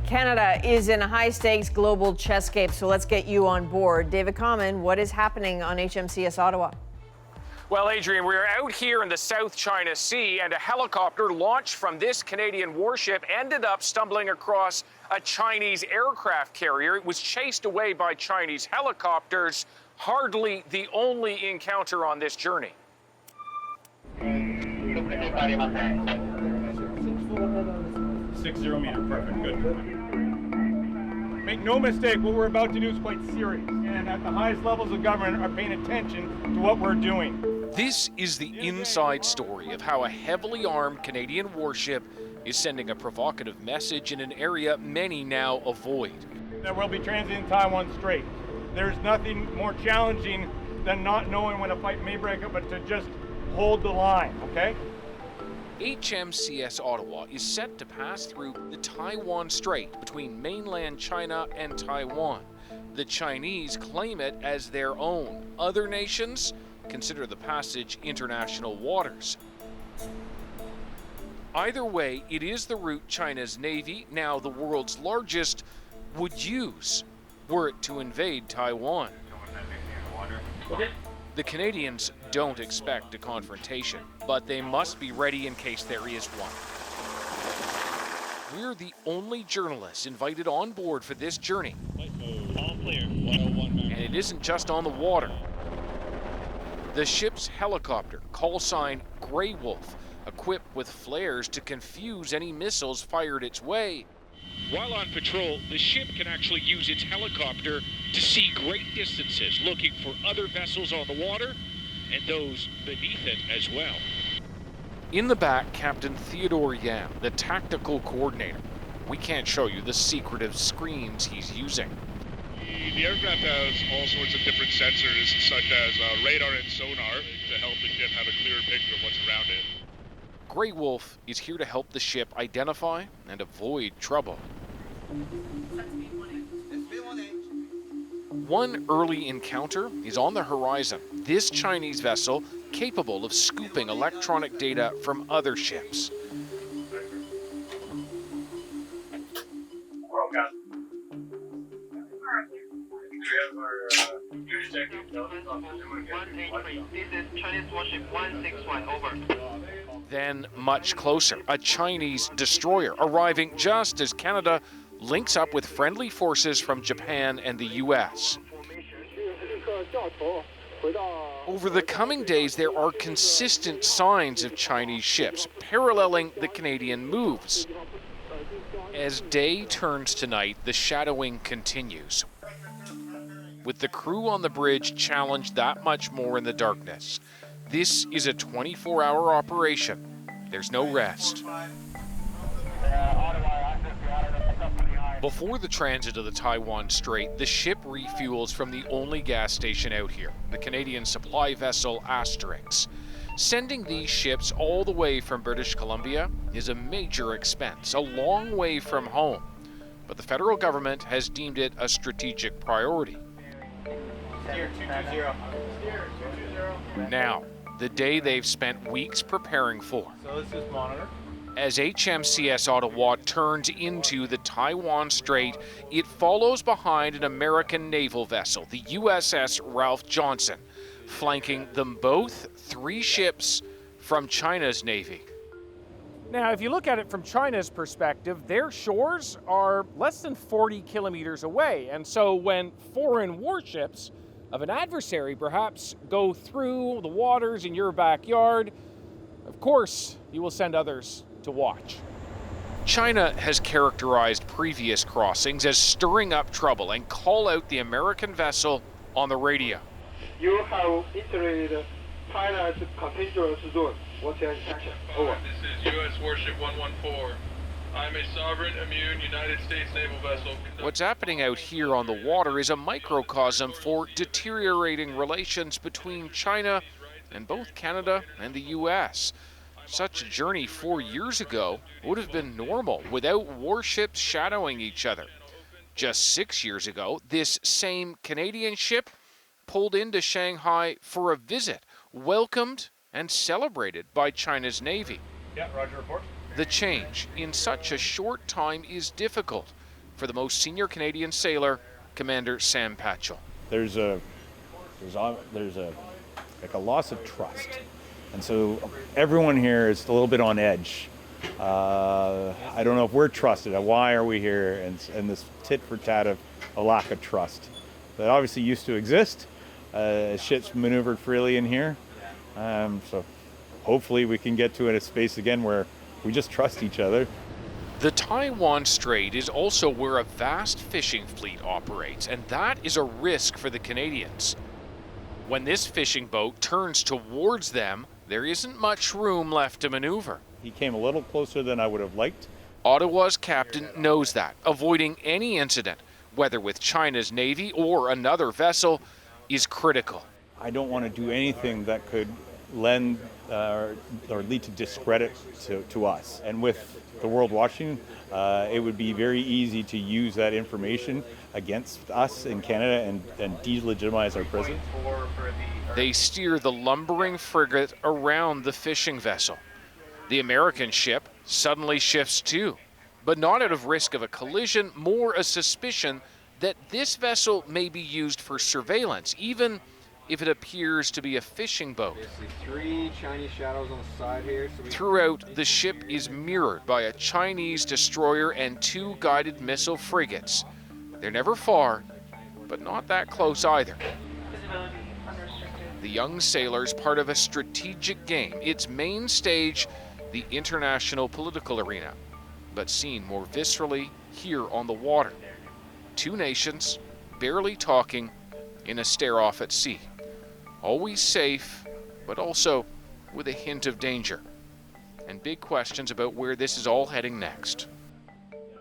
Canada is in a high-stakes global chess game, so let's get you on board. David Common, what is happening on HMCS Ottawa? Well, Adrienne, we're out here in the South China Sea, and a helicopter launched from this Canadian warship ended up stumbling across a Chinese aircraft carrier. It was chased away by Chinese helicopters. Hardly the only encounter on this journey. 60 meter, perfect, good. Make no mistake, what we're about to do is quite serious, and at the highest levels of government are paying attention to what we're doing. This is the inside story of how a heavily armed Canadian warship is sending a provocative message in an area many now avoid. That we'll be transiting Taiwan Strait. There's nothing more challenging than not knowing when a fight may break up, but to just hold the line, okay? HMCS Ottawa is set to pass through the Taiwan Strait between mainland China and Taiwan. The Chinese claim it as their own. Other nations consider the passage international waters. Either way, it is the route China's Navy, now the world's largest, would use were it to invade Taiwan. The Canadians don't expect a confrontation, but they must be ready in case there is one. We're the only journalists invited on board for this journey. All clear, 101. And it isn't just on the water. The ship's helicopter, call sign Grey Wolf, equipped with flares to confuse any missiles fired its way. While on patrol, the ship can actually use its helicopter to see great distances, looking for other vessels on the water and those beneath it as well. In the back, Captain Theodore Yam, the tactical coordinator. We can't show you the secretive screens he's using. The aircraft has all sorts of different sensors, such as radar and sonar, to help the ship have a clearer picture of what's around it. Grey Wolf is here to help the ship identify and avoid trouble. One early encounter is on the horizon. This Chinese vessel capable of scooping electronic data from other ships. This is Chinese warship 161, over. Then, much closer, a Chinese destroyer arriving just as Canada links up with friendly forces from Japan and the US. Over the coming days, there are consistent signs of Chinese ships paralleling the Canadian moves. As day turns to night, the shadowing continues, with the crew on the bridge challenged that much more in the darkness. This is a 24-hour operation. There's no rest. Before the transit of the Taiwan Strait, the ship refuels from the only gas station out here, the Canadian supply vessel Asterix. Sending these ships all the way from British Columbia is a major expense, a long way from home. But the federal government has deemed it a strategic priority. Steer 220. Steer 220. Now, the day they've spent weeks preparing for. So this is monitor. As HMCS Ottawa turns into the Taiwan Strait, it follows behind an American naval vessel, the USS Ralph Johnson, flanking them both 3 ships from China's Navy. Now, if you look at it from China's perspective, their shores are less than 40 kilometers away. And so when foreign warships of an adversary perhaps go through the waters in your backyard, of course, you will send others to watch. China has characterized previous crossings as stirring up trouble and call out the American vessel on the radio. You have entered China's contested zone. What's your intention? Over. This is U.S. Warship 114. I'm a sovereign, immune United States naval vessel. What's happening out here on the water is a microcosm for deteriorating relations between China and both Canada and the U.S. Such a journey 4 years ago would have been normal without warships shadowing each other. Just 6 years ago, this same Canadian ship pulled into Shanghai for a visit, welcomed and celebrated by China's Navy. Yeah, roger, report. The change in such a short time is difficult, for the most senior Canadian sailor, Commander Sam Patchell. There's a loss of trust, and so everyone here is a little bit on edge. I don't know if we're trusted. Why are we here? And this tit for tat of a lack of trust that obviously used to exist. Ships maneuvered freely in here, so hopefully we can get to a space again where we just trust each other. The Taiwan Strait is also where a vast fishing fleet operates, and that is a risk for the Canadians. When this fishing boat turns towards them, there isn't much room left to maneuver. He came a little closer than I would have liked. Ottawa's captain knows that. Avoiding any incident, whether with China's Navy or another vessel, is critical. I don't want to do anything that could lend or lead to discredit to us. And with the world watching, it would be very easy to use that information against us in Canada and delegitimize our presence. They steer the lumbering frigate around the fishing vessel. The American ship suddenly shifts too, but not out of risk of a collision, more a suspicion that this vessel may be used for surveillance, even if it appears to be a fishing boat. Three Chinese shadows on the side here. Throughout, the ship is mirrored by a Chinese destroyer and 2 guided missile frigates. They're never far, but not that close either. The young sailor's part of a strategic game, its main stage, the international political arena, but seen more viscerally here on the water. 2 nations, barely talking, in a stare-off at sea. Always safe, but also with a hint of danger. And big questions about where this is all heading next.